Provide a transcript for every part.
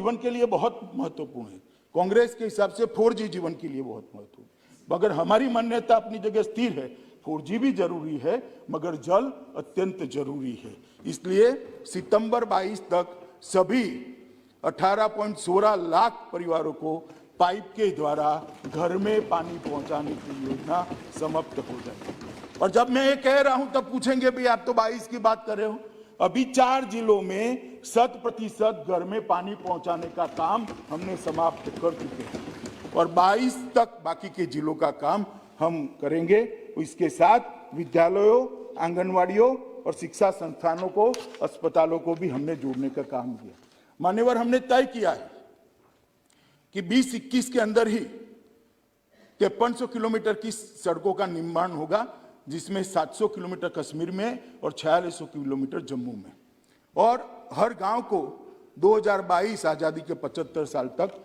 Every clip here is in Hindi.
जीवन के लिए बहुत महत्वपूर्ण है। कांग्रेस के हिसाब से 4G जीवन के लिए बहुत महत्वपूर्ण है, मगर हमारी मान्यता अपनी जगह स्थिर है। 4G भी जरूरी है, मगर जल अत्यंत जरूरी है। इसलिए सितंबर 22 तक सभी 18.16 लाख परिवारों को पाइप के द्वारा घर में पानी पहुंचाने की योजना समाप्त हो जाएगी। और जब मैं ये कह रहा हूं तब पूछेंगे भी आप तो 22 की बात कर रहे हो। अभी 4 जिलों में 100% घर में पानी पहुंचाने का काम हमने समाप्त कर चुके हैं और 22 तक बाकी के जिलों का काम हम करेंगे। इसके साथ विद्यालयों, आंगनवाड़ियों और शिक्षा संस्थानों को, अस्पतालों को भी हमने जोड़ने का काम किया। मान्यवर, हमने तय किया है कि 2021 के अंदर ही 5300 किलोमीटर की सड़कों का निर्माण होगा, जिसमें 700 किलोमीटर कश्मीर में और 4600 किलोमीटर जम्मू में, और हर गांव को 2022 आजादी के 75 साल तक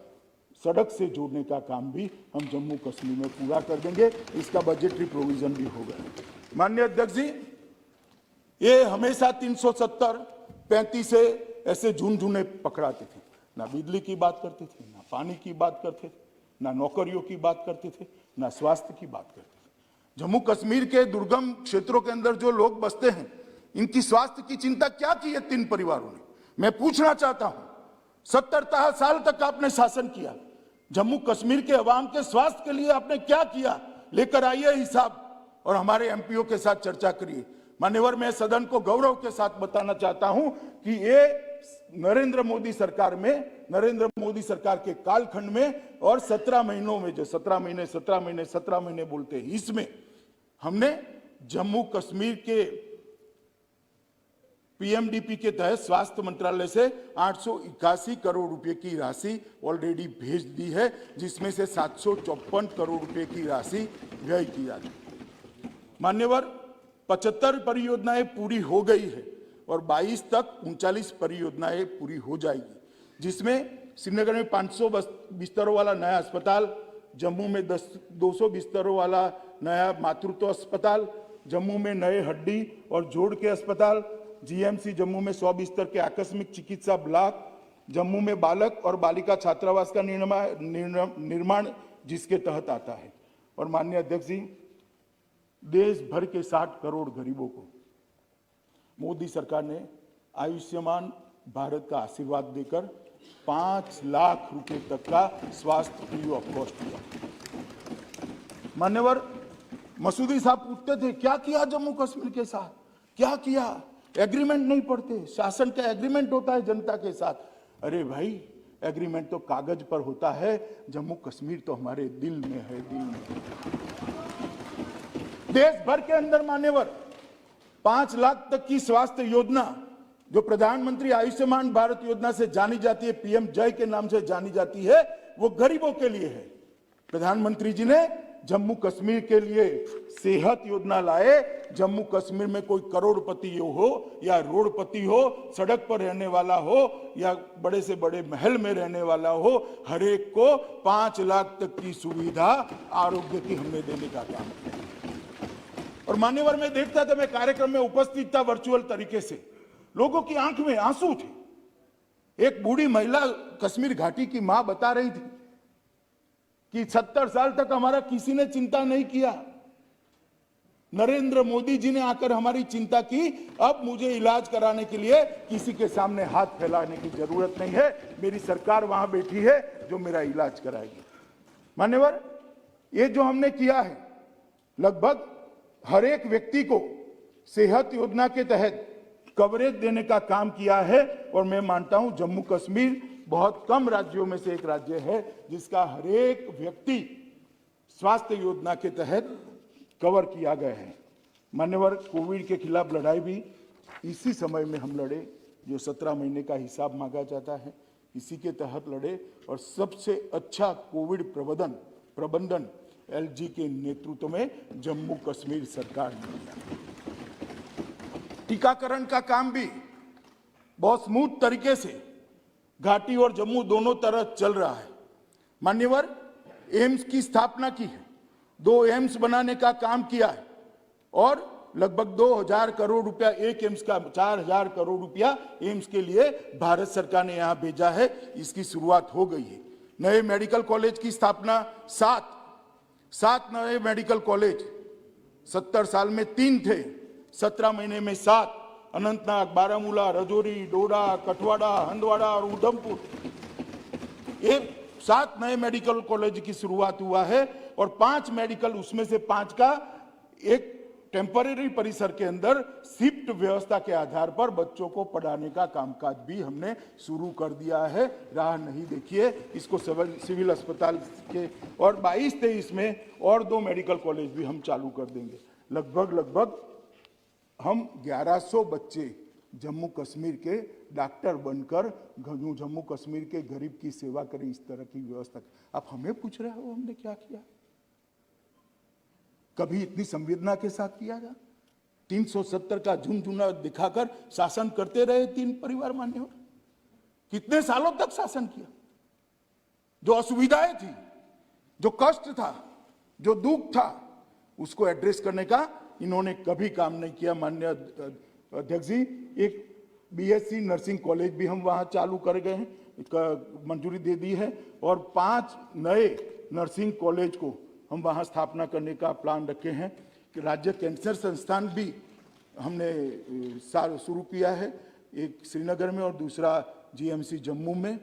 सड़क से जोड़ने का काम भी हम जम्मू कश्मीर में पूरा कर देंगे। इसका बजटरी प्रोविजन भी होगा। माननीय अध्यक्ष जी, ये हमेशा 370, 35 से ऐसे झुनझुने पकड़ाते थे, ना बिजली की बात करते थे, ना पानी की बात करते थे, ना नौकरियों की बात करते थे, ना स्वास्थ्य की बात करते थे। जम्मू कश्मीर के दुर्गम क्षेत्रों के अंदर जो लोग बसते हैं, इनकी स्वास्थ्य की चिंता क्या की है 3 परिवारों ने? मैं पूछना चाहता हूं, 70 साल तक आपने शासन किया, जम्मू कश्मीर के अवाम के स्वास्थ्य के लिए आपने क्या किया? लेकर आइए हिसाब और हमारे एमपीओ के साथ चर्चा करिए। मान्यवर, मैं सदन को गौरव के साथ बताना चाहता हूं कि ये नरेंद्र मोदी सरकार में, नरेंद्र मोदी सरकार के कालखंड में और 17 महीनों में, जो 17 महीने बोलते हैं, इसमें हमने जम्मू कश्मीर के पीएमडीपी के तहत स्वास्थ्य मंत्रालय से 881 करोड़ रुपए की राशि ऑलरेडी भेज दी है, जिसमें से 754 करोड़ रुपए की राशि व्यय की जाती है। मान्यवर, 75 परियोजनाएं पूरी हो गई है और 22 तक 39 परियोजनाएं पूरी हो जाएगी, जिसमें श्रीनगर में 500 बिस्तरों वाला नया अस्पताल, जम्मू में 200 बिस्तरों वाला नया मातृत्व अस्पताल, जम्मू में नए हड्डी और जोड़ के अस्पताल, जीएमसी जम्मू में 100 बिस्तर के आकस्मिक चिकित्सा ब्लॉक, जम्मू में बालक और बालिका छात्रावास का निर्माण जिसके तहत आता है। और माननीय अध्यक्ष जी, देश भर के 60 करोड़ गरीबों को मोदी सरकार ने आयुष्मान भारत का आशीर्वाद देकर 5 लाख रुपए तक का स्वास्थ्य फ्री ऑफ कॉस्ट दिया। मान्यवर, मसूदी साहब पूछते थे क्या किया जम्मू कश्मीर के साथ, क्या किया? एग्रीमेंट नहीं पढ़ते, शासन का एग्रीमेंट होता है जनता के साथ। अरे भाई, एग्रीमेंट तो कागज पर होता है, जम्मू कश्मीर तो हमारे दिल में है, दिल में। देश भर के अंदर मान्यवर 5 लाख तक की स्वास्थ्य योजना जो प्रधानमंत्री आयुष्मान भारत योजना से जानी जाती है, पीएम जय के नाम से जानी जाती है, वो गरीबों के लिए है। प्रधानमंत्री जी ने जम्मू कश्मीर के लिए सेहत योजना लाए। जम्मू कश्मीर में कोई करोड़पति हो या रोडपति हो, सड़क पर रहने वाला हो या बड़े से बड़े महल में रहने वाला हो, हर एक को 5 लाख तक की सुविधा आरोग्य की हमने देने का काम किया। और मान्यवर, मैं देखता था, मैं कार्यक्रम में उपस्थित था वर्चुअल तरीके से, लोगों की आंख में आंसू थे। एक बूढ़ी महिला कश्मीर घाटी की मां बता रही थी कि 70 साल तक हमारा किसी ने चिंता नहीं किया, नरेंद्र मोदी जी ने आकर हमारी चिंता की, अब मुझे इलाज कराने के लिए किसी के सामने हाथ फैलाने की जरूरत नहीं है, मेरी सरकार वहां बैठी है जो मेरा इलाज कराएगी। मान्यवर, ये जो हमने किया है, लगभग हर एक व्यक्ति को सेहत योजना के तहत कवरेज देने का काम किया है। और मैं मानता हूं जम्मू कश्मीर बहुत कम राज्यों में से एक राज्य है जिसका हर एक व्यक्ति स्वास्थ्य योजना के तहत कवर किया गया है। मान्यवर, कोविड के खिलाफ लड़ाई भी इसी समय में हम लड़े, जो 17 महीने का हिसाब मांगा जाता है, इसी के तहत लड़े। और सबसे अच्छा कोविड प्रबंधन एलजी के नेतृत्व में जम्मू कश्मीर सरकार ने किया। टीकाकरण का काम भी बहुत स्मूथ तरीके से घाटी और जम्मू दोनों तरफ चल रहा है। मान्यवर, एम्स की स्थापना की है, 2 एम्स बनाने का काम किया है और लगभग 2000 करोड़ रुपया एक एम्स का, 4000 करोड़ रुपया एम्स के लिए भारत सरकार ने यहां भेजा है। इसकी शुरुआत हो गई है। नए मेडिकल कॉलेज की स्थापना, 7 नए मेडिकल कॉलेज, 70 साल में 3 थे, 17 महीने में 7, अनंतनाग, बारामूला, रजौरी, डोडा, कठवाड़ा, हंदवाड़ा और उधमपुर, ये 7 नए मेडिकल कॉलेज की शुरुआत हुआ है। और 5 मेडिकल, उसमें से 5 का एक टेम्परेरी परिसर के अंदर शिफ्ट व्यवस्था के आधार पर बच्चों को पढ़ाने का कामकाज भी हमने शुरू कर दिया है। राह नहीं देखिए, इसको सिविल अस्पताल के, और 22-23 में और 2 मेडिकल कॉलेज भी हम चालू कर देंगे। लगभग हम 1100 बच्चे जम्मू कश्मीर के डॉक्टर बनकर जम्मू कश्मीर के गरीब की सेवा करें, इस तरह की व्यवस्था। आप हमें पूछ रहे हो हमने क्या किया? कभी इतनी संवेदना के साथ किया था? 370 का झुनझुना दिखाकर शासन करते रहे 3 परिवार मान्यवर। कितने सालों तक शासन किया? जो असुविधाएं थी, जो कष्ट था, जो दुख था, उसको एड्रेस करने का इन्होंने कभी काम नहीं किया। माननीय अध्यक्ष जी, एक बीएससी नर्सिंग कॉलेज भी हम वहां चालू कर गए हैं, मंजूरी दे दी है, और 5 नए नर्सिंग कॉलेज को हम वहां स्थापना करने का प्लान रखे हैं। कि राज्य कैंसर संस्थान भी हमने शुरू किया है, एक श्रीनगर में और दूसरा जीएमसी जम्मू में।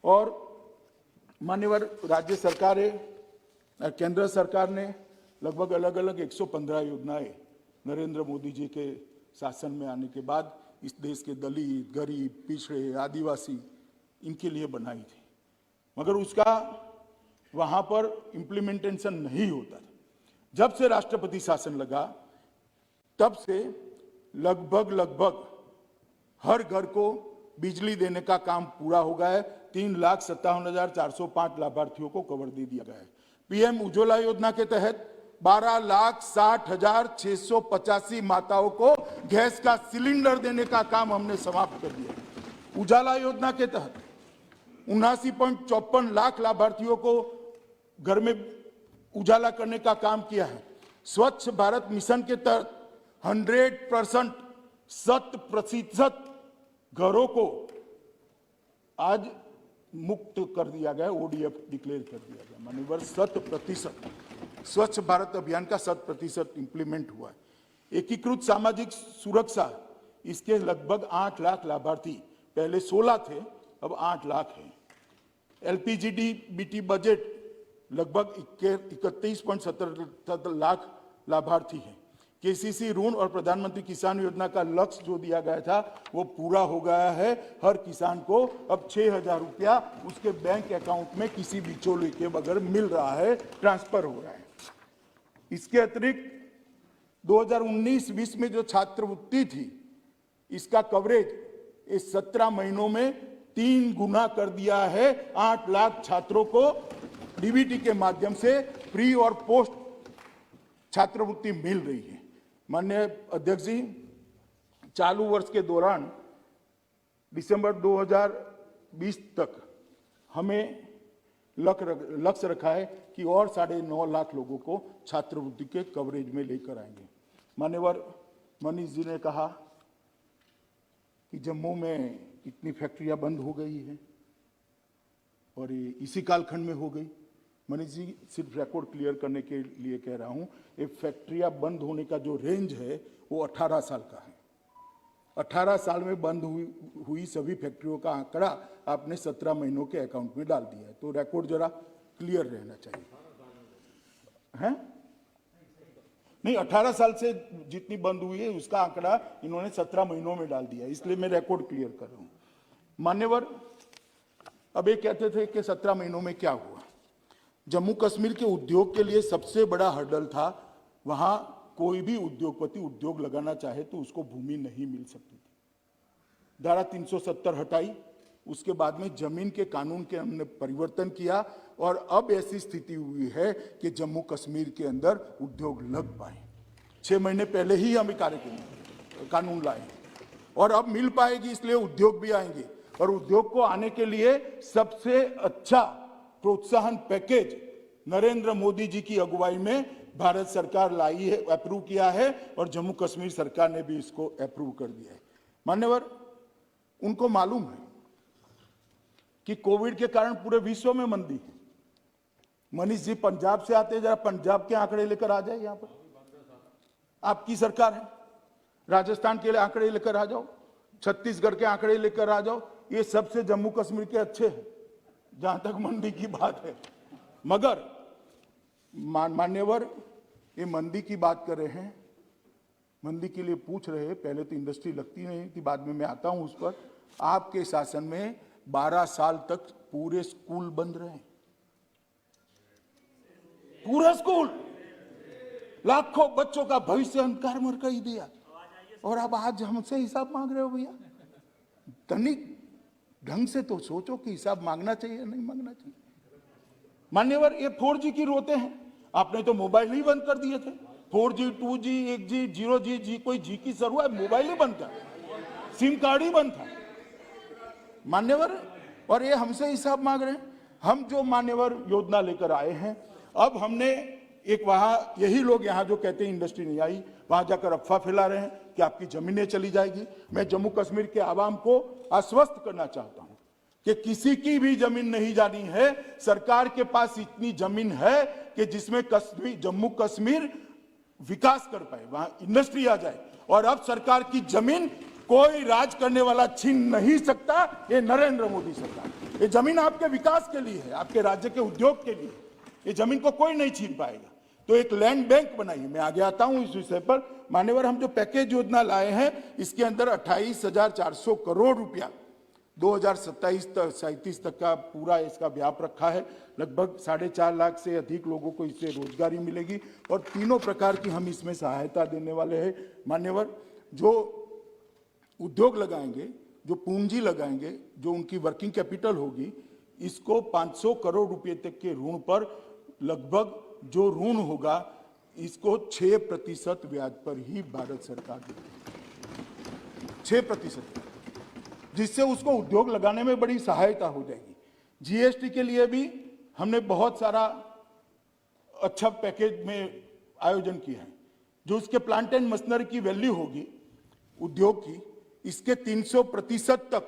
और मान्यवर राज्य सरकारें, केंद्र सरकार ने लगभग अलग-अलग 115 योजनाएं नरेंद्र मोदी जी के शासन में आने के बाद इस देश के दलित, गरीब, पिछड़े, आदिवासी, इनके लिए बनाई थी, मगर उसका वहां पर इंप्लीमेंटेशन नहीं होता था। जब से राष्ट्रपति शासन लगा, तब से लगभग हर घर को बिजली देने का काम पूरा हो गया है। 3,57,405 लाभार्थियों को कवर दे दिया गया है। पीएम उज्ज्वला योजना के तहत 12,60,685 माताओं को गैस का सिलेंडर देने का काम हमने समाप्त कर दिया। उजाला योजना के तहत 79.54 लाख लाभार्थियों को घर में उजाला करने का काम किया है। स्वच्छ भारत मिशन के तहत 100% घरों को आज मुक्त कर दिया गया, ओडीएफ डिक्लेयर कर दिया गया। माननीय 100% स्वच्छ भारत अभियान का 100% इंप्लीमेंट हुआ है। एकीकृत सामाजिक सुरक्षा, इसके लगभग 8 लाख लाभार्थी, पहले 16 थे, अब 8 लाख हैं। एलपीजीडी बजट लगभग 31.77 लाख लाभार्थी हैं। केसीसी ऋण और प्रधानमंत्री किसान योजना का लक्ष्य जो दिया गया था वो पूरा हो गया है। हर किसान को अब 6,000 रुपया उसके बैंक अकाउंट में किसी बिचौलिए के बगैर मिल रहा है, ट्रांसफर हो रहा है। इसके अतिरिक्त 2019-20 में जो छात्रवृत्ति थी, इसका कवरेज इस 17 महीनों में 3 गुना कर दिया है। 8 लाख छात्रों को डीबीटी के माध्यम से प्री और पोस्ट छात्रवृत्ति मिल रही है। माननीय अध्यक्ष जी, चालू वर्ष के दौरान दिसंबर 2020 तक हमें लक्ष्य रखा है कि और 9.5 लाख लोगों को छात्रवृत्ति के कवरेज में लेकर आएंगे। मान्यवर मनीष जी ने कहा कि जम्मू में इतनी फैक्ट्रियां बंद हो गई हैं और ये इसी कालखंड में हो गई। मनीष जी, सिर्फ रिकॉर्ड क्लियर करने के लिए कह रहा हूं, ये फैक्ट्रियां बंद होने का जो रेंज है वो 18 साल का है। 18 साल में बंद हुई सभी फैक्ट्रियों का आंकड़ा आपने 17 महीनों के अकाउंट में डाल दिया है, तो रिकॉर्ड जरा क्लियर रहना चाहिए। हैं? नहीं, 18 साल से जितनी बंद हुई है उसका आंकड़ा इन्होंने 17 महीनों में डाल दिया, इसलिए मैं रिकॉर्ड क्लियर कर रहा हूं। मान्यवर, अब ये कहते थे कि 17 महीनों में क्या हुआ। जम्मू कश्मीर के उद्योग के लिए सबसे बड़ा हर्डल था, वहां कोई भी उद्योगपति उद्योग लगाना चाहे तो उसको भूमि नहीं मिल सकती थी। धारा 370 हटाई, उसके बाद में जमीन के कानून के हमने परिवर्तन किया और अब ऐसी स्थिति हुई है कि जम्मू कश्मीर के अंदर उद्योग लग पाए। 6 महीने पहले ही हम कानून लाए और अब मिल पाएगी, इसलिए उद्योग भी आएंगे। और उद्योग को आने के लिए सबसे अच्छा प्रोत्साहन पैकेज नरेंद्र मोदी जी की अगुवाई में भारत सरकार लाई है, अप्रूव किया है और जम्मू कश्मीर सरकार ने भी इसको अप्रूव कर दिया है। मान्यवर, उनको मालूम है कि कोविड के कारण पूरे विश्व में मंदी है। मनीष जी पंजाब से आते हैं, जरा पंजाब के आंकड़े लेकर आ जाए। यहां पर आपकी सरकार है, राजस्थान के आंकड़े लेकर आ जाओ, छत्तीसगढ़ के आंकड़े लेकर आ जाओ। ये सबसे जम्मू कश्मीर के अच्छे हैं जहां तक मंदी की बात है। मगर मान्यवर, ये मंदी की बात कर रहे हैं, मंदी के लिए पूछ रहे हैं। पहले तो इंडस्ट्री लगती नहीं थी, बाद में मैं आता हूं उस पर। आपके शासन में 12 साल तक पूरे स्कूल बंद रहे, पूरा स्कूल, लाखों बच्चों का भविष्य अंधकार में कर दिया, और अब आज हमसे हिसाब मांग रहे हो भैया। तनिक ढंग से तो सोचो कि हिसाब मांगना चाहिए नहीं मांगना चाहिए। मान्यवर, ये 4G की रोते हैं। आपने तो मोबाइल ही बंद कर दिए थे। 4G, 2G, 1G, 0G, कोई जी की जरूरत, मोबाइल ही बंद था, सिम कार्ड ही बंद था। मान्यवर, और ये हमसे हिसाब मांग रहे हैं। हम जो मान्यवर योजना लेकर आए हैं, अब हमने एक वहां, यही लोग यहां जो कहते हैं इंडस्ट्री नहीं आई, वहां जाकर अफवाह फैला रहे हैं कि आपकी जमीनें चली जाएगी। मैं जम्मू कश्मीर के आवाम को आश्वस्त करना चाहता हूं कि किसी की भी जमीन नहीं जानी है। सरकार के पास इतनी जमीन है कि जिसमें जम्मू कश्मीर विकास कर पाए, वहां इंडस्ट्री आ जाए। और अब सरकार की जमीन कोई राज करने वाला छीन नहीं सकता। ये नरेंद्र मोदी सरकार, ये जमीन आपके विकास के लिए है, आपके राज्य के उद्योग के लिए। ये जमीन को कोई नहीं छीन पाएगा। तो एक लैंड बैंक बनाइए। मैं आगे आता हूं इस विषय पर। मान्यवर, हम जो पैकेज योजना लाए हैं, इसके अंदर 28,400 करोड़ रुपया 2027-37 तक का पूरा इसका व्याप रखा है। लगभग 4.5 लाख से अधिक लोगों को इससे रोजगारी मिलेगी और तीनों प्रकार की हम इसमें सहायता देने वाले हैं। मान्यवर, जो उद्योग लगाएंगे, जो पूंजी लगाएंगे, जो उनकी वर्किंग कैपिटल होगी, इसको 500 करोड़ रुपए तक के ऋण पर लगभग जो ऋण होगा, इसको 6% ब्याज पर ही भारत सरकार देगी। 6%, जिससे उसको उद्योग लगाने में बड़ी सहायता हो जाएगी। जीएसटी के लिए भी हमने बहुत सारा अच्छा पैकेज में आयोजन किया है। जो उसके प्लांट एंड मशीनरी की वैल्यू होगी उद्योग की, इसके 300% तक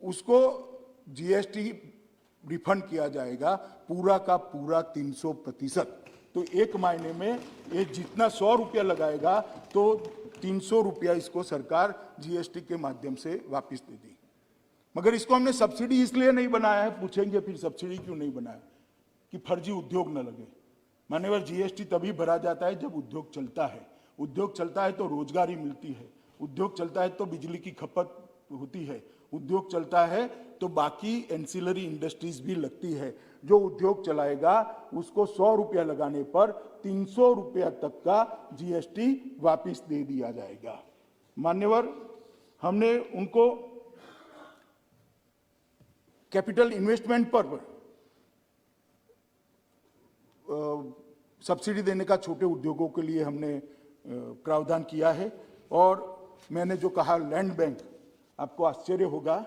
उसको जीएसटी रिफंड किया जाएगा, पूरा का पूरा 300%। तो एक महीने में ये जितना 100 रुपया लगाएगा तो 300 रुपया इसको सरकार जीएसटी के माध्यम से वापस दे दी। मगर इसको हमने सब्सिडी इसलिए नहीं बनाया है, पूछेंगे फिर सब्सिडी क्यों नहीं बनाया, कि फर्जी उद्योग न लगे। मान्यवर, जीएसटी तभी भरा जाता है जब उद्योग चलता है। उद्योग चलता है तो रोजगारी मिलती है, उद्योग चलता है तो बिजली की खपत होती है, उद्योग चलता है तो बाकी एंसिलरी इंडस्ट्रीज भी लगती है। जो उद्योग चलाएगा उसको 100 रुपया लगाने पर 300 रुपया तक का जीएसटी वापस दे दिया जाएगा। मान्यवर, हमने उनको कैपिटल इन्वेस्टमेंट पर सब्सिडी देने का छोटे उद्योगों के लिए हमने प्रावधान किया है। और मैंने जो कहा लैंड बैंक, आपको आश्चर्य होगा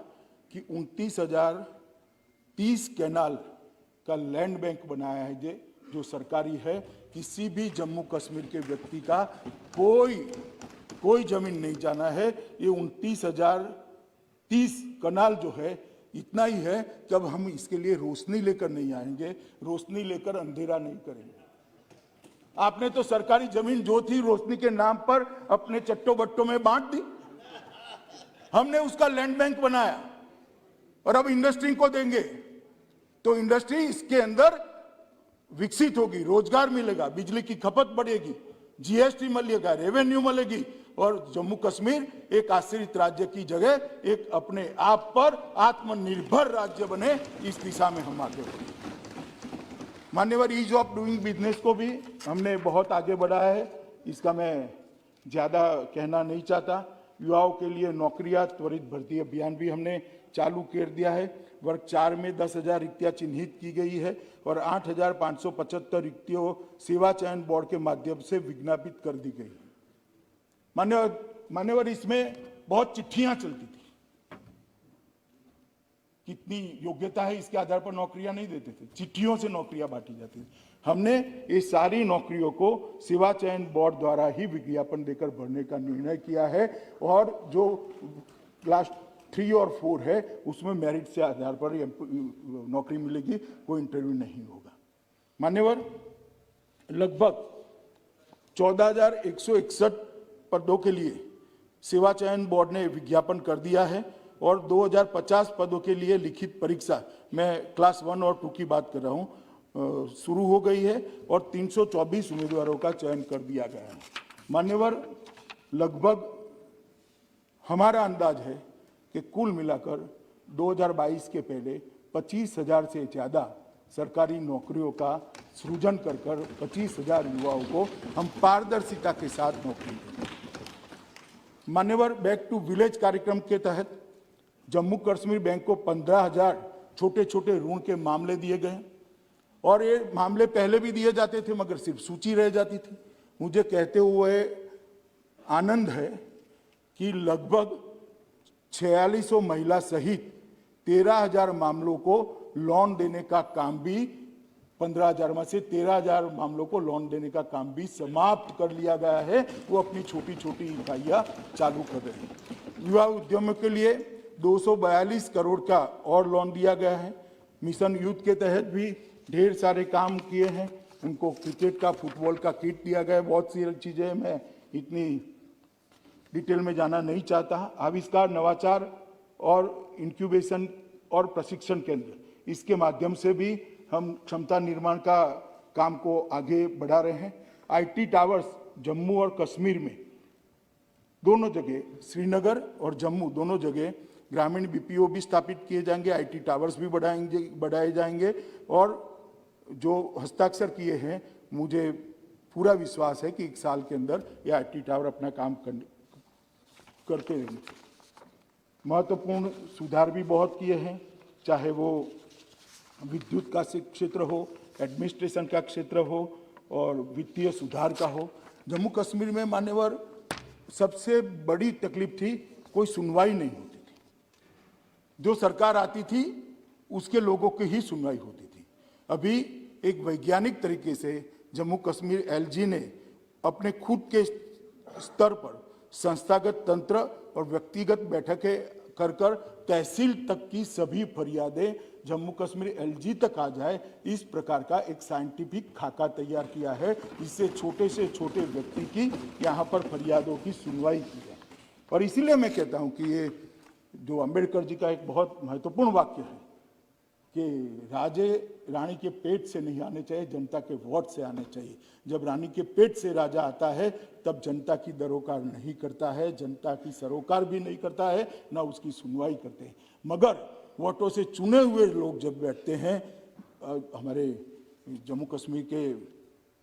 कि 29,030 कैनाल का लैंड बैंक बनाया है जो सरकारी है। किसी भी जम्मू कश्मीर के व्यक्ति का कोई जमीन नहीं जाना है। ये 29,030 कैनाल जो है, इतना ही है कि अब हम इसके लिए रोशनी लेकर नहीं आएंगे, रोशनी लेकर अंधेरा नहीं करेंगे। आपने तो सरकारी जमीन जो थी रोशनी के नाम पर अपने चट्टो बट्टों में बांट दी। हमने उसका लैंड बैंक बनाया और अब इंडस्ट्री को देंगे तो इंडस्ट्री इसके अंदर विकसित होगी, रोजगार मिलेगा, बिजली की खपत बढ़ेगी, जीएसटी मिलेगा, रेवेन्यू मिलेगी और जम्मू कश्मीर एक आश्रित राज्य की जगह एक अपने आप पर आत्मनिर्भर राज्य बने। इस दिशा में हम आगे बढ़े। मान्यवर, ईज ऑफ डूइंग बिजनेस को भी हमने बहुत आगे बढ़ाया है। इसका मैं ज्यादा कहना नहीं चाहता। युवाओं के लिए नौकरियां त्वरित भर्ती अभियान भी हमने चालू कर दिया है। वर्ग 4 में 10,000 रिक्तियां चिन्हित की गई है और 8,575 रिक्तियों सेवा चयन बोर्ड के माध्यम से विज्ञापित कर दी गई। मान्यवर, इसमें बहुत चिट्ठियां चलती थी कितनी योग्यता है इसके आधार पर नौकरियां नहीं देते थे, चिट्ठियों से नौकरियां बांटी जाती थी। हमने ये सारी नौकरियों को सेवा चयन बोर्ड द्वारा ही विज्ञापन देकर भरने का निर्णय किया है और जो क्लास 3 और 4 है उसमें मेरिट से आधार पर नौकरी मिलेगी, कोई इंटरव्यू नहीं होगा। मान्यवर, लगभग 14,161 पदों के लिए सेवा चयन बोर्ड ने विज्ञापन कर दिया है और 2050 पदों के लिए लिखित परीक्षा, मैं क्लास 1 और 2 की बात कर रहा हूं, शुरू हो गई है और 324 उम्मीदवारों का चयन कर दिया गया है। मान्यवर, लगभग हमारा अंदाज है कि कुल मिलाकर 2022 के पहले 25,000 से ज़्यादा सरकारी नौकरियों का सृजन कर 25,000 युवाओं को हम पारदर्शिता के साथ नौकरी देंगे। मान्यवर, बैक टू विलेज कार्यक्रम के तहत जम्मू कश्मीर बैंक को 15,000 छोटे छोटे ऋण के मामले दिए गए और ये मामले पहले भी दिए जाते थे मगर सिर्फ सूची रह जाती थी। मुझे कहते हुए आनंद है कि लगभग 4600 महिला सहित 13,000 मामलों को लोन देने का काम भी 15,000 में से 13,000 मामलों को लोन देने का काम भी समाप्त कर लिया गया है। वो अपनी छोटी छोटी इकाइयां चालू कर रहे हैं। युवा उद्यमों के लिए 242 करोड़ का और लोन दिया गया है। मिशन यूथ के तहत भी ढेर सारे काम किए हैं। उनको क्रिकेट का, फुटबॉल का किट दिया गया है। बहुत सी चीजें मैं इतनी डिटेल में जाना नहीं चाहता। आविष्कार, नवाचार और इंक्यूबेशन और प्रशिक्षण केंद्र, इसके माध्यम से भी हम क्षमता निर्माण का काम को आगे बढ़ा रहे हैं। आईटी टावर्स जम्मू और कश्मीर में दोनों जगह, श्रीनगर और जम्मू दोनों जगह ग्रामीण बीपीओ भी स्थापित किए जाएंगे, आईटी टावर्स भी बढ़ाए जाएंगे और जो हस्ताक्षर किए हैं मुझे पूरा विश्वास है कि 1 साल के अंदर ये आईटी टावर अपना काम करते रहेंगे। महत्वपूर्ण सुधार भी बहुत किए हैं, चाहे वो विद्युत का क्षेत्र हो, एडमिनिस्ट्रेशन का क्षेत्र हो और वित्तीय सुधार का हो। जम्मू कश्मीर में मान्यवर सबसे बड़ी तकलीफ थी, कोई सुनवाई नहीं होती थी। जो सरकार आती थी उसके लोगों की ही सुनवाई होती थी। अभी एक वैज्ञानिक तरीके से जम्मू कश्मीर एलजी ने अपने खुद के स्तर पर संस्थागत तंत्र और व्यक्तिगत बैठकें कर तहसील तक की सभी फरियादें जम्मू कश्मीर एलजी तक आ जाए, इस प्रकार का एक साइंटिफिक खाका तैयार किया है, जिससे छोटे से छोटे व्यक्ति की यहाँ पर फरियादों की सुनवाई की जाए। और इसीलिए मैं कहता हूँ कि ये जो अंबेडकर जी का एक बहुत महत्वपूर्ण वाक्य है कि राजे रानी के पेट से नहीं आने चाहिए, जनता के वोट से आने चाहिए। जब रानी के पेट से राजा आता है तब जनता की दरोकार नहीं करता है, जनता की सरोकार भी नहीं करता है, ना उसकी सुनवाई करते हैं। मगर वोटों से चुने हुए लोग जब बैठते हैं, हमारे जम्मू कश्मीर के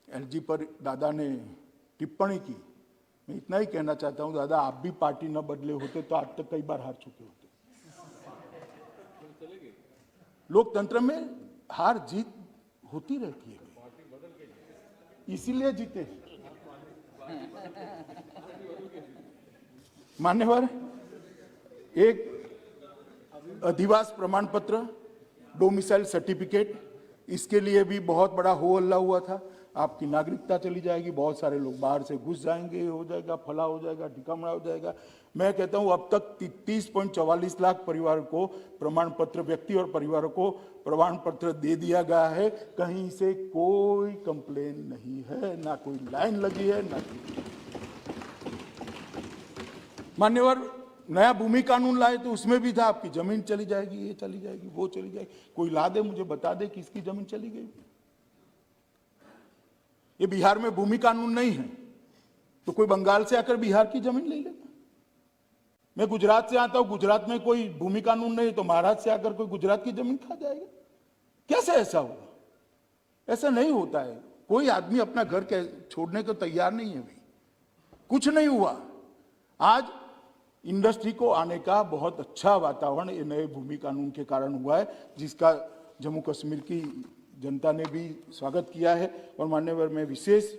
एलजी पर दादा ने टिप्पणी की, मैं इतना ही कहना चाहता हूं, दादा आप भी पार्टी न बदले होते तो आज तक कई बार हार चुके होते। लोकतंत्र में हार जीत होती रहती है, इसीलिए जीते। मान्यवर, एक अधिवास प्रमाण पत्र, डोमिसाइल सर्टिफिकेट, इसके लिए भी बहुत बड़ा हो हल्ला हुआ था। आपकी नागरिकता चली जाएगी, बहुत सारे लोग बाहर से घुस जाएंगे, हो जाएगा, फला हो जाएगा, ठिकाना हो जाएगा। मैं कहता हूं अब तक 30.44 लाख परिवार को प्रमाण पत्र, व्यक्ति और परिवारों को प्रमाण पत्र दे दिया गया है। कहीं से कोई कंप्लेन नहीं है, ना कोई लाइन लगी है, ना मान्यवर नया भूमि कानून लाए तो उसमें भी था आपकी जमीन चली जाएगी, ये चली जाएगी, वो चली जाएगी। कोई ला दे, मुझे बता दे किसकी जमीन चली गई। ये बिहार में भूमि कानून नहीं है तो कोई बंगाल से आकर बिहार की जमीन ले लेगा। मैं गुजरात से आता हूं, गुजरात में कोई भूमि कानून नहीं तो महाराष्ट्र से आकर कोई गुजरात की जमीन खा जाएगा। कैसे ऐसा होगा? ऐसा नहीं होता है। कोई आदमी अपना घर छोड़ने को तैयार नहीं है। भाई कुछ नहीं हुआ। आज इंडस्ट्री को आने का बहुत अच्छा वातावरण ये नए भूमि कानून के कारण हुआ है, जिसका जम्मू कश्मीर की जनता ने भी स्वागत किया है। और मान्यवर मैं विशेष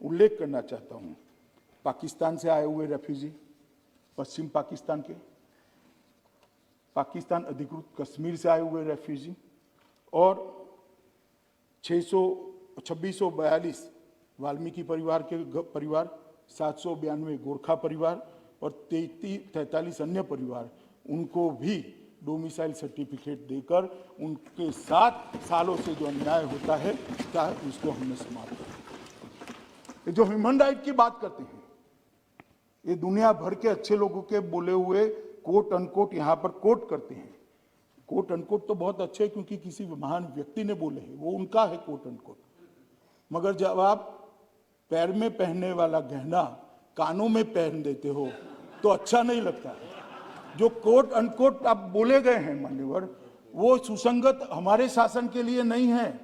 उल्लेख करना चाहता हूं पाकिस्तान से आए हुए रेफ्यूजी, पश्चिम पाकिस्तान के, पाकिस्तान अधिकृत कश्मीर से आए हुए रेफ्यूजी और 2642 वाल्मीकि परिवार के परिवार, 792 गोरखा परिवार और 43 अन्य परिवार, उनको भी डोमिसाइल सर्टिफिकेट देकर उनके साथ सालों से जो अन्याय होता है क्या उसको हमने समाप्त किया। जो ह्यूमन राइट की बात करते हैं, ये दुनिया भर के अच्छे लोगों के बोले हुए कोट अनकोट यहाँ पर कोट करते हैं। कोट अनकोट तो बहुत अच्छे हैं क्योंकि किसी महान व्यक्ति ने बोले हैं, वो उनका है कोट अनकोट। मगर जब आप पैर में पहनने वाला गहना कानों में पहन देते हो तो अच्छा नहीं लगता। जो कोट अनकोट आप बोले गए हैं मान्यवर, वो सुसंगत हमारे शासन के लिए नहीं है।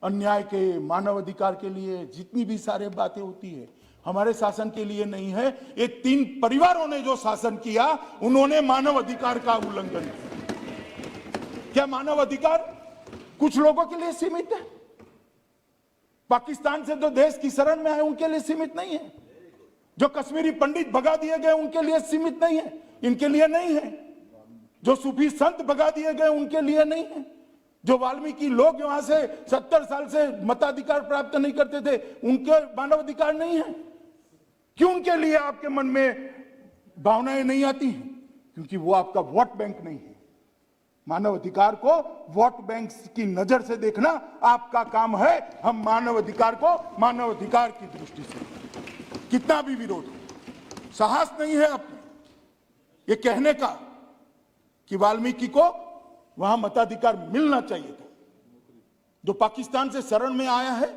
अन्याय के, मानव अधिकार के लिए जितनी भी सारे बातें होती है हमारे शासन के लिए नहीं है। ये 3 परिवारों ने जो शासन किया उन्होंने मानव अधिकार का उल्लंघन किया। क्या मानव अधिकार कुछ लोगों के लिए सीमित है? पाकिस्तान से जो देश की शरण में आए उनके लिए सीमित नहीं है। जो कश्मीरी पंडित भगा दिए गए उनके लिए सीमित नहीं है, इनके लिए नहीं है। जो सूफी संत भगा दिए गए उनके लिए नहीं है। जो वाल्मीकि लोग वहां से 70 साल से मताधिकार प्राप्त नहीं करते थे, उनके मानव अधिकार नहीं है। क्यों उनके लिए आपके मन में भावनाएं नहीं आती हैं? क्योंकि वो आपका वोट बैंक नहीं है। मानव अधिकार को वोट बैंक की नजर से देखना आपका काम है। हम मानव अधिकार को मानव अधिकार की दृष्टि से, कितना भी विरोध हो, साहस नहीं है अपने ये कहने का कि वाल्मीकि को वहां मताधिकार मिलना चाहिए था। जो पाकिस्तान से शरण में आया है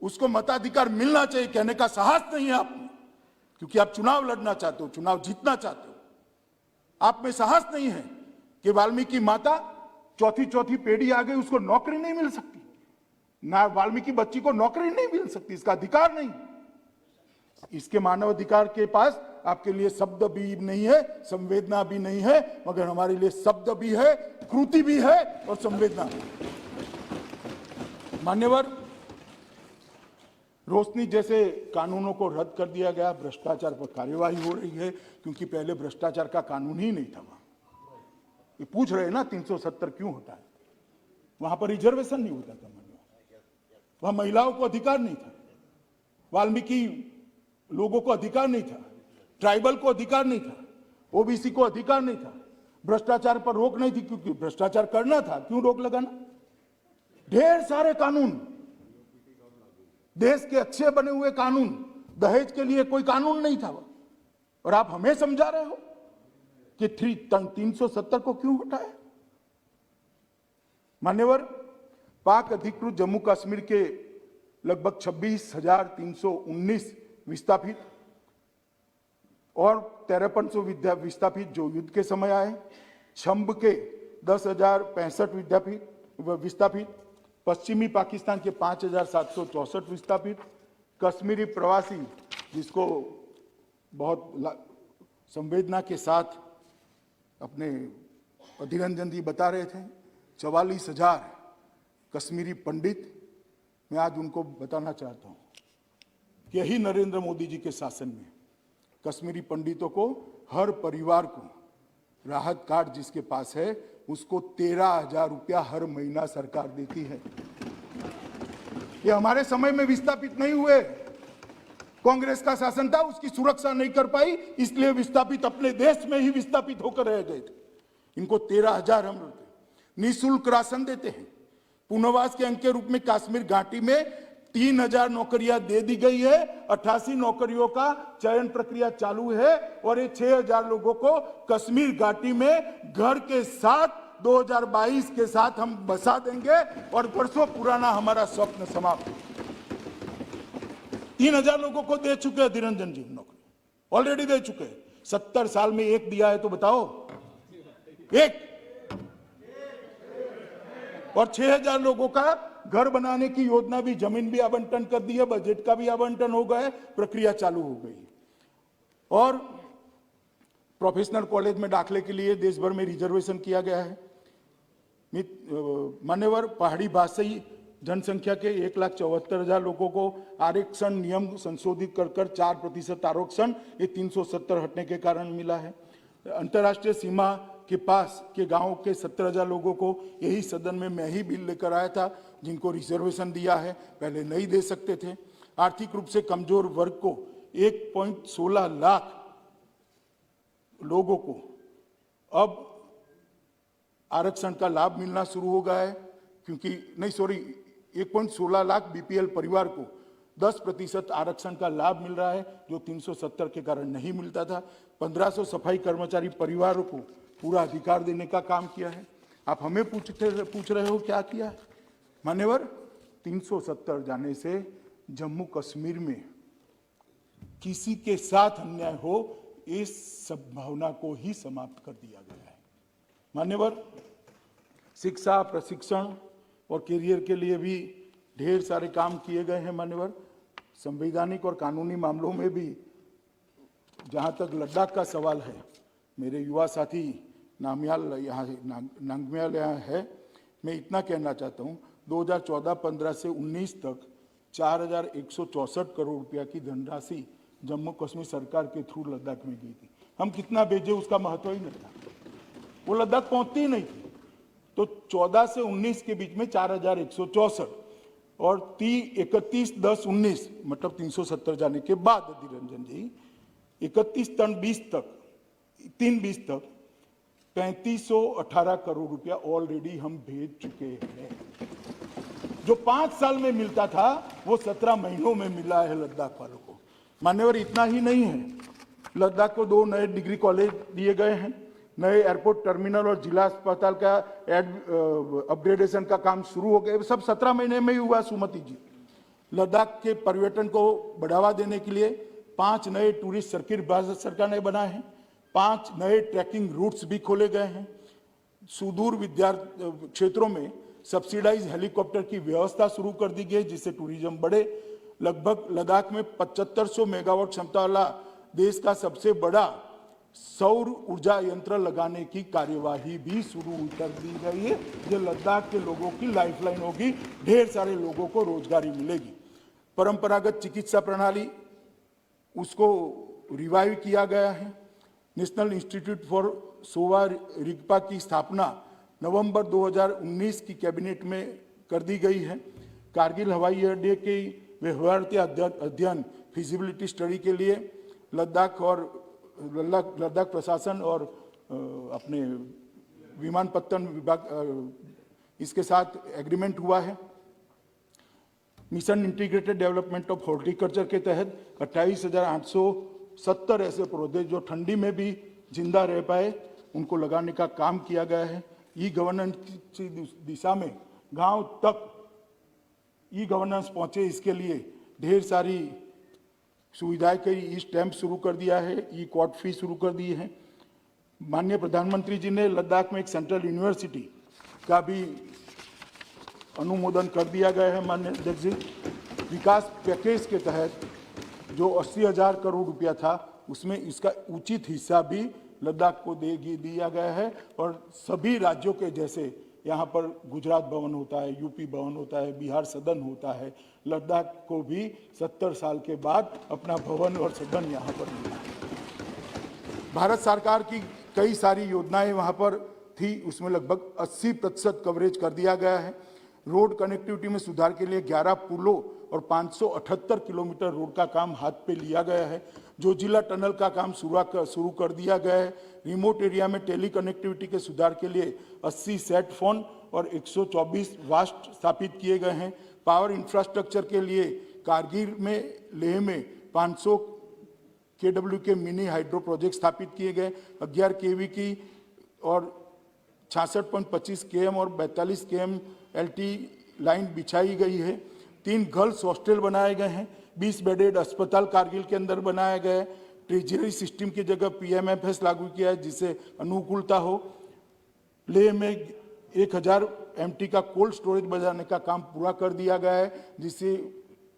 उसको मताधिकार मिलना चाहिए कहने का साहस नहीं है आप में, क्योंकि आप चुनाव लड़ना चाहते हो, चुनाव जीतना चाहते हो। आप में साहस नहीं है कि वाल्मीकि माता चौथी पीढ़ी आ गई, उसको नौकरी नहीं मिल सकती ना, वाल्मीकि बच्ची को नौकरी नहीं मिल सकती, इसका अधिकार नहीं। इसके मानव अधिकार के पास आपके लिए शब्द भी नहीं है, संवेदना भी नहीं है, मगर हमारे लिए शब्द भी है, कृति भी है और संवेदना भी। मान्यवर, रोशनी जैसे कानूनों को रद्द कर दिया गया, भ्रष्टाचार पर कार्यवाही हो रही है, क्योंकि पहले भ्रष्टाचार का कानून ही नहीं था। वहां ये पूछ रहे हैं ना 370 क्यों होता है? वहां पर रिजर्वेशन नहीं होता था, वहां महिलाओं को अधिकार नहीं था, वाल्मीकि लोगों को अधिकार नहीं था, ट्राइबल को अधिकार नहीं था, ओबीसी को अधिकार नहीं था, भ्रष्टाचार पर रोक नहीं थी, क्योंकि भ्रष्टाचार करना था, क्यों रोक लगाना? ढेर सारे कानून, देश के अच्छे बने हुए कानून, दहेज के लिए कोई कानून नहीं था। और आप हमें समझा रहे हो कि 370 को क्यों हटाया? मान्यवर, पाक अधिकृत जम्मू कश्मीर के लगभग 26,319 विस्थापित और 5300 विस्थापित जो युद्ध के समय आए, छंब के 10,065 विस्थापित, पश्चिमी पाकिस्तान के 5,764 विस्थापित, कश्मीरी प्रवासी जिसको बहुत संवेदना के साथ अपने अधीर रंजन जी बता रहे थे, 44,000 कश्मीरी पंडित। मैं आज उनको बताना चाहता हूं कि यही नरेंद्र मोदी जी के शासन में कश्मीरी पंडितों को, हर परिवार को राहत कार्ड जिसके पास है उसको 13,000 रुपया हर महीना सरकार देती है। ये हमारे समय में विस्थापित नहीं हुए, कांग्रेस का शासन था, उसकी सुरक्षा नहीं कर पाई, इसलिए विस्थापित अपने देश में ही विस्थापित होकर रह गए थे। इनको 13,000 हम देते, निःशुल्क राशन देते हैं। पुनर्वास के अंक के रूप में कश्मीर घाटी में 3,000 नौकरियां दे दी गई है, 88 नौकरियों का चयन प्रक्रिया चालू है और ये 6,000 लोगों को कश्मीर घाटी में घर के साथ 2022 के साथ हम बसा देंगे और वर्षों पुराना हमारा स्वप्न समाप्त। 3,000 लोगों को दे चुके हैं निरंजन जी नौकरी, ऑलरेडी दे चुके हैं। 70 साल में एक दिया है तो बताओ, एक। और 6,000 लोगों का घर बनाने की योजना भी, जमीन भी आवंटन कर दी है, बजट का भी आवंटन हो गया है, प्रक्रिया चालू हो गई। और प्रोफेशनल कॉलेज में दाखिले के लिए देश भर में रिजर्वेशन किया गया है। मान्यवर, पहाड़ी भाषी जनसंख्या के 1,74,000 लोगों को आरक्षण नियम संशोधित कर 4% आरक्षण, ये 370 हटने के कारण मिला है। अंतर्राष्ट्रीय सीमा के पास के गांव के 17,000 लोगों को यही सदन में मैं ही बिल लेकर आया था, जिनको रिजर्वेशन दिया है, पहले नहीं दे सकते थे। आर्थिक रूप से कमजोर वर्ग को 1.16 लाख लोगों को अब आरक्षण का लाभ मिलना शुरू हो गया है, क्योंकि 1.16 लाख बीपीएल परिवार को 10% आरक्षण का लाभ मिल रहा है, जो 370 के कारण नहीं मिलता था। 1500 सफाई कर्मचारी परिवारों को पूरा अधिकार देने का काम किया है। आप हमें पूछ रहे हो क्या किया है? मान्यवर, 370 जाने से जम्मू कश्मीर में किसी के साथ अन्याय हो, इस संभावना को ही समाप्त कर दिया गया है। मान्यवर, शिक्षा, प्रशिक्षण और करियर के लिए भी ढेर सारे काम किए गए हैं। मान्यवर, संवैधानिक और कानूनी मामलों में भी, जहां तक लद्दाख का सवाल है, मेरे युवा साथी नांगम्याल यहाँ है, मैं इतना कहना चाहता हूं, 2014-15 से 19 तक 4,164 करोड़ रुपया की धनराशि जम्मू कश्मीर सरकार के थ्रू लद्दाख में गई थी। हम कितना भेजे उसका महत्व ही नहीं था, वो लद्दाख पहुंचती ही नहीं थी। तो 14 से 19 के बीच में 4,164 और 31/10/19 मतलब 370 जाने के बाद अधिरंजन जी 31/3/20 तक 3/20 तक 3518 करोड़ रुपया ऑलरेडी हम भेज चुके हैं। जो 5 साल में मिलता था वो 17 महीनों में मिला है लद्दाख वालों को। मान्यवर, इतना ही नहीं है, लद्दाख को 2 नए डिग्री कॉलेज दिए गए हैं, नए एयरपोर्ट टर्मिनल और जिला अस्पताल का अपग्रेडेशन का काम शुरू हो गया। सब 17 महीने में ही हुआ। सुमति जी, लद्दाख के पर्यटन को बढ़ावा देने के लिए 5 नए टूरिस्ट सर्किट भारत सरकार ने बनाए हैं, 5 नए ट्रैकिंग रूट्स भी खोले गए हैं। सुदूर क्षेत्रों में सब्सिडाइज हेलीकॉप्टर की व्यवस्था शुरू कर दी गई, जिससे टूरिज्म बढ़े। लगभग लद्दाख में 7500 मेगावाट क्षमता वाला देश का सबसे बड़ा सौर ऊर्जा यंत्र लगाने की कार्यवाही भी शुरू कर दी गई है, जो लद्दाख के लोगों की लाइफलाइन होगी, ढेर सारे लोगों को रोजगारी मिलेगी। परंपरागत चिकित्सा प्रणाली, उसको रिवाइव किया गया है। National institute for Sowa Rigpa की स्थापना नवंबर 2019 की कैबिनेट में कर दी गई है। कारगिल हवाई अड्डे के व्यवहार्यता अध्ययन फिजिबिलिटी स्टडी के लिए लद्दाख प्रशासन और अपने विमानपत्तन विभाग इसके साथ एग्रीमेंट हुआ है। Mission integrated development of horticulture के तहत 28,870 ऐसे पौधे जो ठंडी में भी जिंदा रह पाए, उनको लगाने का काम किया गया है। ई गवर्नेंस की दिशा में गांव तक ई गवर्नेंस पहुंचे, इसके लिए ढेर सारी सुविधाएं कई ई स्टैम्प शुरू कर दिया है, ई कोर्ट फी शुरू कर दी है। माननीय प्रधानमंत्री जी ने लद्दाख में एक सेंट्रल यूनिवर्सिटी का भी अनुमोदन कर दिया गया है। माननीय अध्यक्ष जी, विकास पैकेज के तहत जो 80,000 करोड़ रुपया था, उसमें इसका उचित हिस्सा भी लद्दाख को दिया गया है। और सभी राज्यों के जैसे यहाँ पर गुजरात भवन होता है, यूपी भवन होता है, बिहार सदन होता है, लद्दाख को भी 70 साल के बाद अपना भवन और सदन यहाँ पर मिला। भारत सरकार की कई सारी योजनाएं वहाँ पर थी, उसमें लगभग 80% कवरेज कर दिया गया है। रोड कनेक्टिविटी में सुधार के लिए 11 पुलों और 578 किलोमीटर रोड का काम हाथ पे लिया गया है। जो जिला टनल का काम शुरू कर दिया गया है। रिमोट एरिया में टेली कनेक्टिविटी के सुधार के लिए 80 सेट फोन और 124 वास्ट स्थापित किए गए हैं। पावर इंफ्रास्ट्रक्चर के लिए कारगिल में, लेह में 500 केडब्ल्यू के मिनी हाइड्रो प्रोजेक्ट स्थापित किए गए। 11 केवी की और 66.25 km और 42 km LT लाइन बिछाई गई है। 3 गर्ल्स हॉस्टल बनाए गए हैं। 20 बेडेड अस्पताल कारगिल के अंदर बनाया गया है। ट्रेजरी सिस्टम की जगह PMFS लागू किया है, जिससे अनुकूलता हो। लेह में 1000 MT का कोल्ड स्टोरेज बनाने का काम पूरा कर दिया गया है, जिससे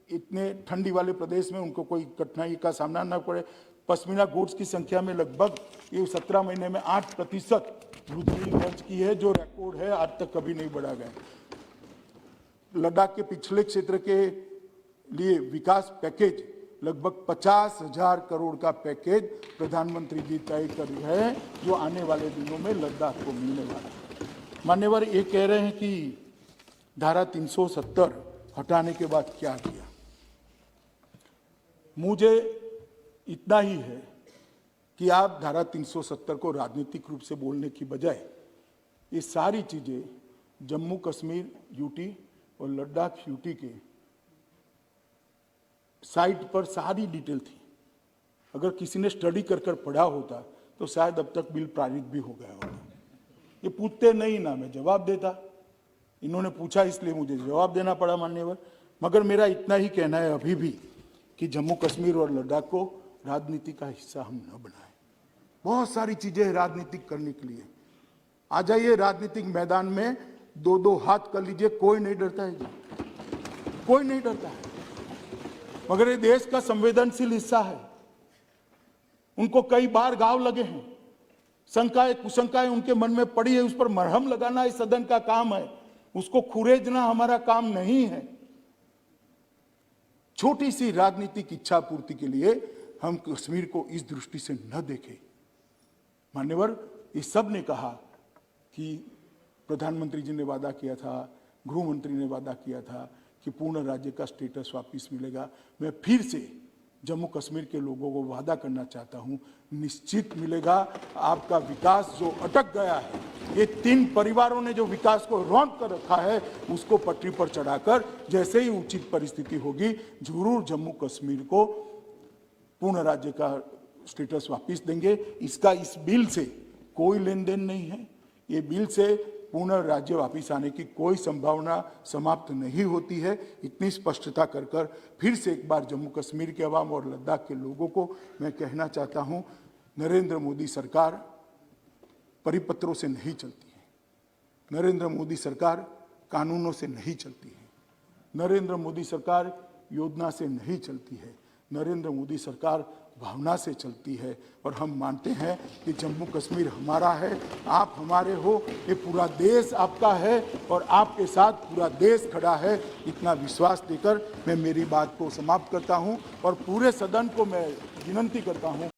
इतने ठंडी वाले प्रदेश में उनको कोई कठिनाई का सामना न पड़े। पश्मीना गोट्स की संख्या में लगभग ये 17 महीने में 8% वृद्धि दर्ज की है, जो रिकॉर्ड है, आज तक कभी नहीं बढ़ा गया। लद्दाख के पिछले क्षेत्र के लिए विकास पैकेज लगभग 50,000 करोड़ का पैकेज प्रधानमंत्री जी तय कर रहे हैं, जो आने वाले दिनों में लद्दाख को मिलने वाला है। मान्यवर ये कह रहे हैं कि धारा 370 हटाने के बाद क्या किया। मुझे इतना ही है कि आप धारा 370 को राजनीतिक रूप से बोलने की बजाय ये सारी चीजें जम्मू कश्मीर यूटी और लद्दाख यूटी के साइट पर सारी डिटेल थी। अगर किसी ने स्टडी कर कर पढ़ा होता तो शायद अब तक बिल पारित भी हो गया होता। ये पूछते नहीं ना मैं जवाब देता, इन्होंने पूछा इसलिए मुझे जवाब देना पड़ा मान्यवर। मगर मेरा इतना ही कहना है अभी भी कि जम्मू कश्मीर और लद्दाख को राजनीति का हिस्सा हम न बनाएं। बहुत सारी चीजें हैं राजनीतिक करने के लिए। आ जाइए राजनीतिक मैदान में, दो दो हाथ कर लीजिए, कोई नहीं डरता है जी, कोई नहीं डरता है। मगर ये देश का संवेदनशील हिस्सा है। उनको कई बार घाव लगे हैं, शंकाएं कुशंकाएं उनके मन में पड़ी है, उस पर मरहम लगाना इस सदन का काम है, उसको खुरेदना हमारा काम नहीं है। छोटी सी राजनीतिक इच्छा पूर्ति के लिए हम कश्मीर को इस दृष्टि से न देखें। मान्यवर, इस सब ने कहा कि प्रधानमंत्री जी ने वादा किया था, गृह मंत्री ने वादा किया था कि पूर्ण राज्य का स्टेटस वापस मिलेगा। मैं फिर से जम्मू कश्मीर के लोगों को वादा करना चाहता हूं, निश्चित मिलेगा। आपका विकास जो अटक गया है, ये 3 परिवारों ने जो विकास को रोक कर रखा है, उसको पटरी पर चढ़ाकर जैसे ही उचित परिस्थिति होगी जरूर जम्मू कश्मीर को पूर्ण राज्य का स्टेटस वापस देंगे। इसका इस बिल से कोई लेन देन नहीं है। ये बिल से पूर्ण राज्य वापस आने की कोई संभावना समाप्त नहीं होती है। इतनी स्पष्टता कर कर फिर से एक बार जम्मू कश्मीर के अवाम और लद्दाख के लोगों को मैं कहना चाहता हूं, नरेंद्र मोदी सरकार परिपत्रों से नहीं चलती है। नरेंद्र मोदी सरकार कानूनों से नहीं चलती है। नरेंद्र मोदी सरकार योजना से नहीं चलती है। नरेंद्र मोदी सरकार भावना से चलती है। और हम मानते हैं कि जम्मू कश्मीर हमारा है, आप हमारे हो, ये पूरा देश आपका है और आपके साथ पूरा देश खड़ा है। इतना विश्वास देकर मैं मेरी बात को समाप्त करता हूं और पूरे सदन को मैं विनती करता हूं